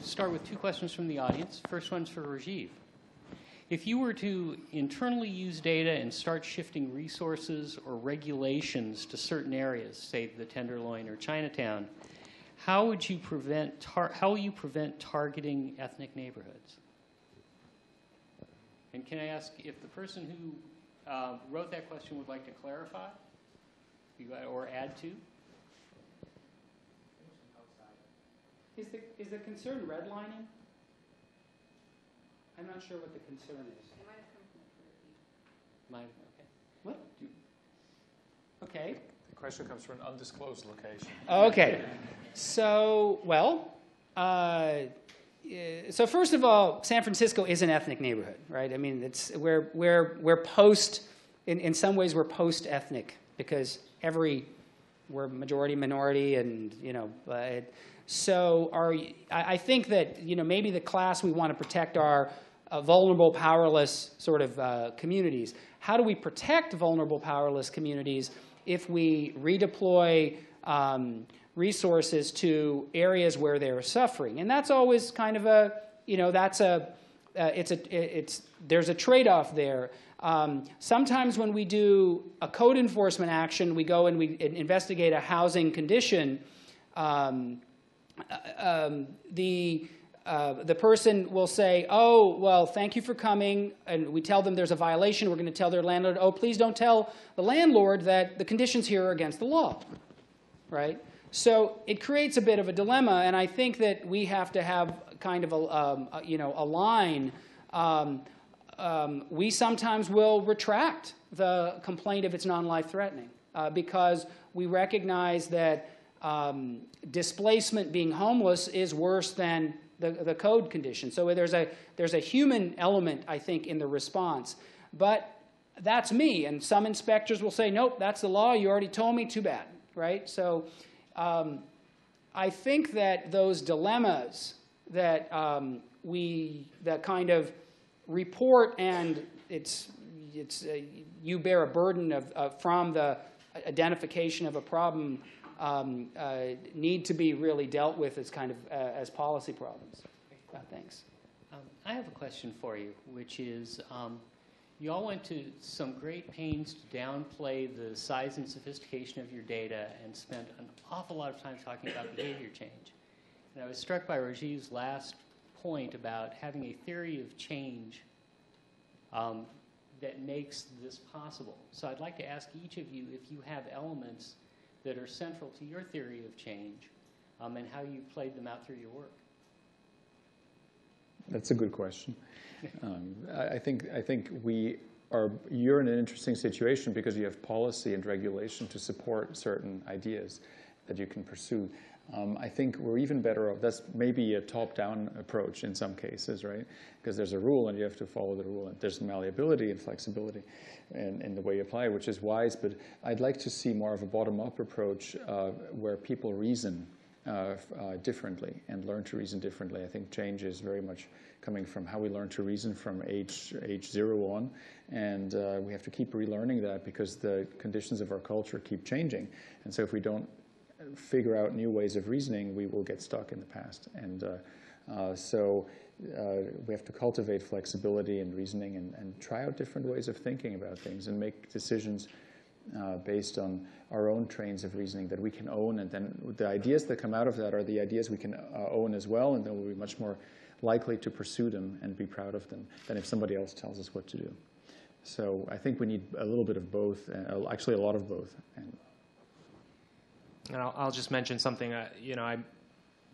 start with two questions from the audience. First one's for Rajiv. If you were to internally use data and start shifting resources or regulations to certain areas, say the Tenderloin or Chinatown, how will you prevent targeting ethnic neighborhoods? And can I ask if the person who wrote that question would like to clarify or add to? Is the concern redlining? I'm not sure what the concern is. It might have come from Okay. What? Okay. The question comes from an undisclosed location. Okay. So, well, so first of all, San Francisco is an ethnic neighborhood, right? I mean, we're post, in some ways we're post-ethnic because we're majority minority, and so I think that maybe the class we want to protect are vulnerable, powerless sort of communities. How do we protect vulnerable, powerless communities if we redeploy resources to areas where they're suffering? And that's always kind of there's a trade-off there. Sometimes when we do a code enforcement action, we go and we investigate a housing condition. The person will say, oh, well, thank you for coming. And we tell them there's a violation. We're going to tell their landlord, oh, please don't tell the landlord that the conditions here are against the law, right? So it creates a bit of a dilemma. And I think that we have to have kind of a line. We sometimes will retract the complaint if it's non-life threatening because we recognize that displacement, being homeless, is worse than the code condition. So there's a human element, I think, in the response. But that's me. And some inspectors will say, nope, that's the law. You already told me. Too bad, right? So I think that those dilemmas that that kind of report and you bear a burden from the identification of a problem need to be really dealt with as kind of as policy problems. Thanks. I have a question for you, which is you all went to some great pains to downplay the size and sophistication of your data and spent an awful lot of time talking about behavior change. And I was struck by Rajiv's last point about having a theory of change that makes this possible. So I'd like to ask each of you if you have elements that are central to your theory of change and how you played them out through your work. That's a good question. I think you're in an interesting situation because you have policy and regulation to support certain ideas that you can pursue. I think we're even better off. That's maybe a top-down approach in some cases, right? Because there's a rule and you have to follow the rule. And there's malleability and flexibility in the way you apply it, which is wise. But I'd like to see more of a bottom-up approach where people reason differently and learn to reason differently. I think change is very much coming from how we learn to reason from age 0 on. And we have to keep relearning that because the conditions of our culture keep changing. And so if we don't figure out new ways of reasoning, we will get stuck in the past. And so we have to cultivate flexibility and reasoning and try out different ways of thinking about things and make decisions based on our own trains of reasoning that we can own. And then the ideas that come out of that are the ideas we can own as well, and then we'll be much more likely to pursue them and be proud of them than if somebody else tells us what to do. So I think we need a little bit of both, actually a lot of both. And I'll just mention something.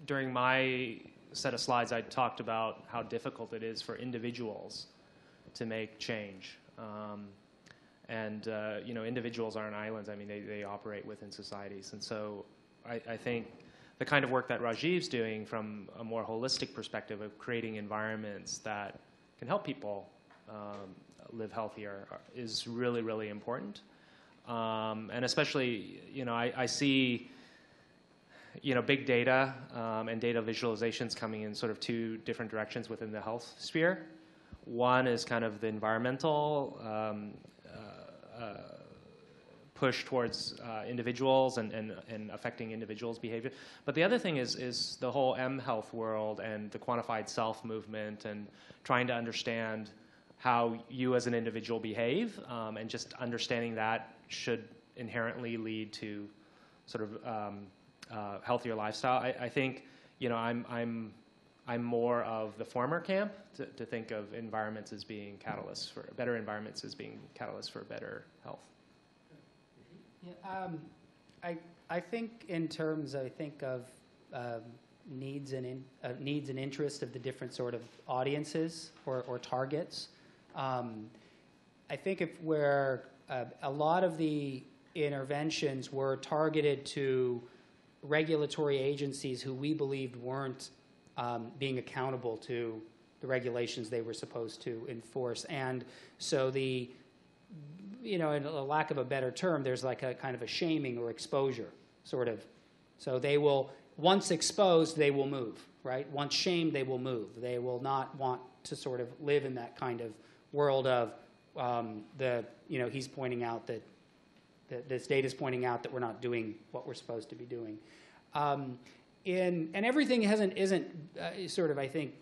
During my set of slides, I talked about how difficult it is for individuals to make change. Individuals aren't islands. I mean, they operate within societies. And so I think the kind of work that Rajiv's doing from a more holistic perspective of creating environments that can help people live healthier is really, really important. And especially, I see, big data and data visualizations coming in sort of two different directions within the health sphere. One is kind of the environmental push towards individuals and affecting individuals' behavior. But the other thing is the whole M-health world and the quantified self movement and trying to understand how you as an individual behave, and just understanding that should inherently lead to sort of healthier lifestyle. I think, you know, I'm more of the former camp to think of environments as being catalysts for better environments as being catalysts for better health. Yeah, I think in terms, of needs and interest of the different sort of audiences or targets. I think if where a lot of the interventions were targeted to regulatory agencies who we believed weren't being accountable to the regulations they were supposed to enforce. And so the, you know, in a lack of a better term, there's like a kind of a shaming or exposure sort of. So they will, once exposed, they will move, right? Once shamed, they will move. They will not want to sort of live in that kind of world of you know, he's pointing out that this data is pointing out that we're not doing what we're supposed to be doing. And everything isn't sort of, I think,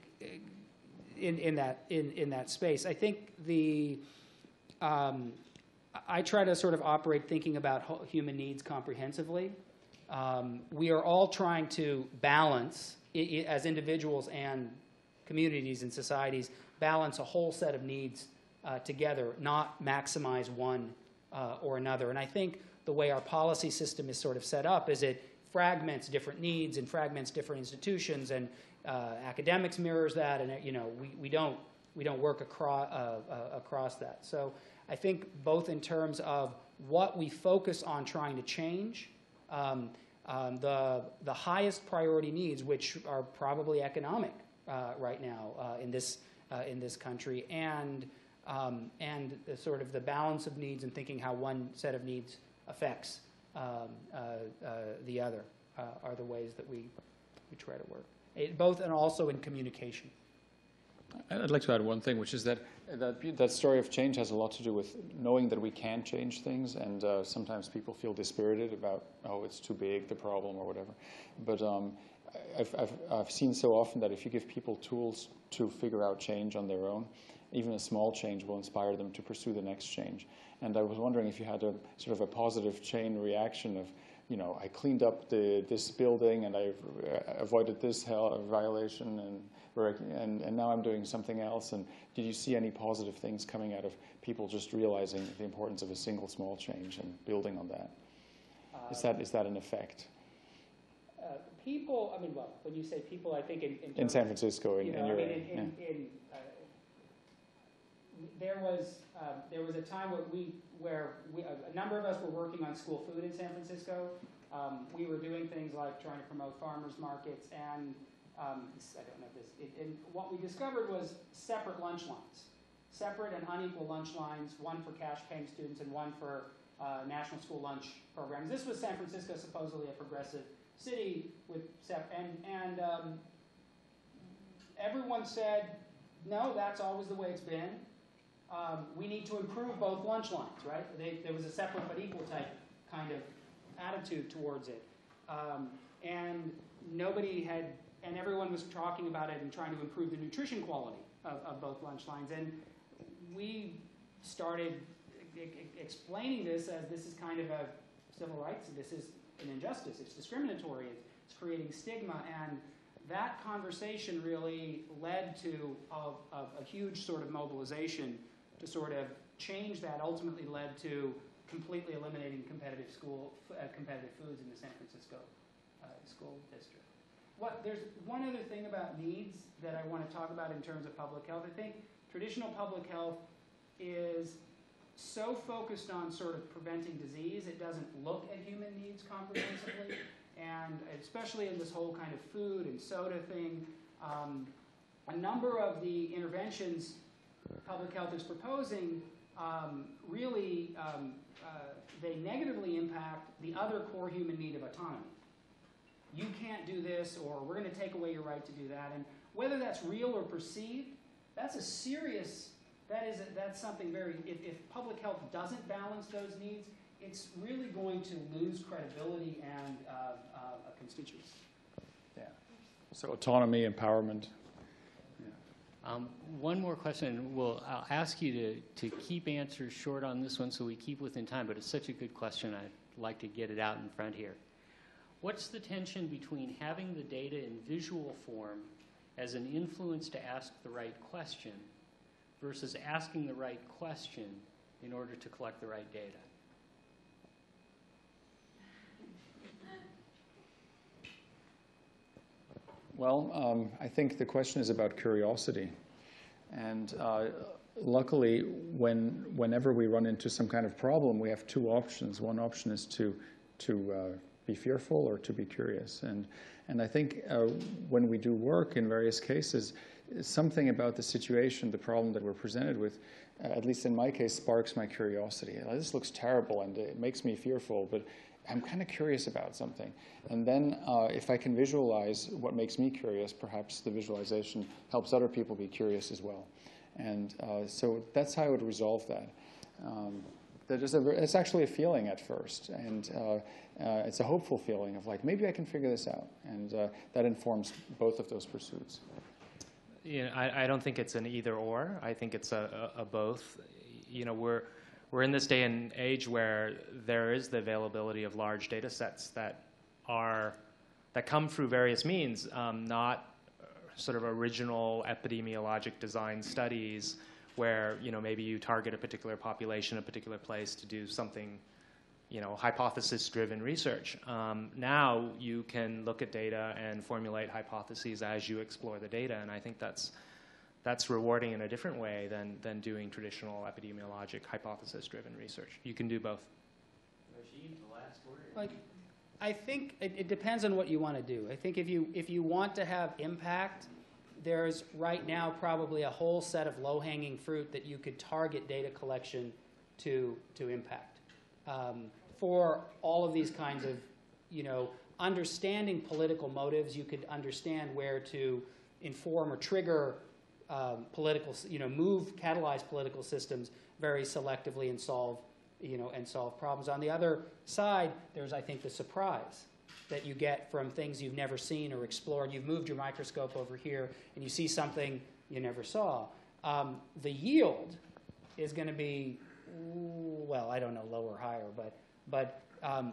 in that space. I think I try to sort of operate thinking about human needs comprehensively. We are all trying to balance, as individuals and communities and societies, balance a whole set of needs together, not maximize one or another. And I think the way our policy system is sort of set up is it fragments different needs and fragments different institutions, and academics mirrors that, and you know, we don't work across that. So I think both in terms of what we focus on trying to change, the highest priority needs, which are probably economic right now in this country, and the sort of the balance of needs and thinking how one set of needs affects the other are the ways that we try to work, both and also in communication. I'd like to add one thing, which is that story of change has a lot to do with knowing that we can change things, and sometimes people feel dispirited about, oh, it's too big, the problem, or whatever. But I've seen so often that if you give people tools to figure out change on their own, even a small change will inspire them to pursue the next change. And I was wondering if you had a sort of a positive chain reaction of, you know, I cleaned up this building and I avoided this violation, and now I'm doing something else. And did you see any positive things coming out of people just realizing the importance of a single small change and building on that? Is that an effect? People, I mean, well, when you say people, I think in San Francisco, there was a time where a number of us were working on school food in San Francisco. We were doing things like trying to promote farmers markets, and I don't know this. And what we discovered was separate lunch lines, separate and unequal lunch lines, one for cash-paying students and one for national school lunch programs. This was San Francisco, supposedly a progressive city with and everyone said, no, that's always the way it's been. We need to improve both lunch lines, right? There was a separate but equal type kind of attitude towards it. And everyone was talking about it and trying to improve the nutrition quality of both lunch lines. And we started explaining this as this is kind of a civil rights, this is an injustice, it's discriminatory, it's creating stigma. And that conversation really led to a huge sort of mobilization to sort of change that, ultimately led to completely eliminating competitive foods in the San Francisco school district. There's one other thing about needs that I want to talk about in terms of public health. I think traditional public health is so focused on sort of preventing disease, it doesn't look at human needs comprehensively. And especially in this whole kind of food and soda thing, a number of the interventions public health is proposing really they negatively impact the other core human need of autonomy. You can't do this, or we're going to take away your right to do that. And whether that's real or perceived, that's a serious, that's something very, if public health doesn't balance those needs, it's really going to lose credibility and constituency. Yeah. So autonomy, empowerment. One more question. I'll ask you to keep answers short on this one so we keep within time, but it's such a good question, I'd like to get it out in front here. What's the tension between having the data in visual form as an influence to ask the right question versus asking the right question in order to collect the right data? Well, I think the question is about curiosity. And luckily, whenever we run into some kind of problem, we have two options. One option is to be fearful or to be curious. And I think when we do work in various cases, something about the situation, the problem that we're presented with, at least in my case, sparks my curiosity. This looks terrible and it makes me fearful, but I'm kind of curious about something. And then if I can visualize what makes me curious, perhaps the visualization helps other people be curious as well. And so that's how I would resolve that. It's actually a feeling at first, and it's a hopeful feeling of like, maybe I can figure this out. And that informs both of those pursuits. You know, I don't think it's an either or. I think it's a both. You know, we're in this day and age where there is the availability of large data sets that come through various means, not sort of original epidemiologic design studies where, you know, maybe you target a particular population, a particular place to do something, you know, hypothesis-driven research. Now you can look at data and formulate hypotheses as you explore the data, and I think that's rewarding in a different way than doing traditional epidemiologic hypothesis-driven research. You can do both. Rajiv, the last word. Like, I think it depends on what you want to do. I think if you want to have impact, there's right now probably a whole set of low-hanging fruit that you could target data collection to impact. For all of these kinds of, you know, understanding political motives, you could understand where to inform or trigger political, you know, catalyze political systems very selectively and solve problems. On the other side, there's, I think, the surprise that you get from things you've never seen or explored. You've moved your microscope over here and you see something you never saw. The yield is going to be, well, I don't know, lower or higher, but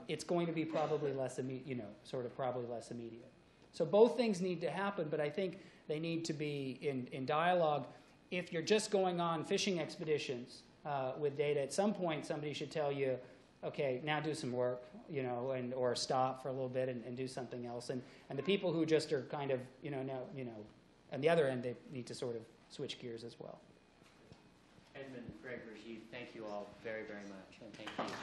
it's going to be probably less immediate, you know, sort of probably less immediate. So both things need to happen, but I think they need to be in dialogue. If you're just going on fishing expeditions with data, at some point somebody should tell you, okay, now do some work, you know, or stop for a little bit and do something else. And the people who just are kind of, you know, now, you know, on the other end, they need to sort of switch gears as well. Edmund, Greg, Rajiv, thank you all very, very much, and thank you.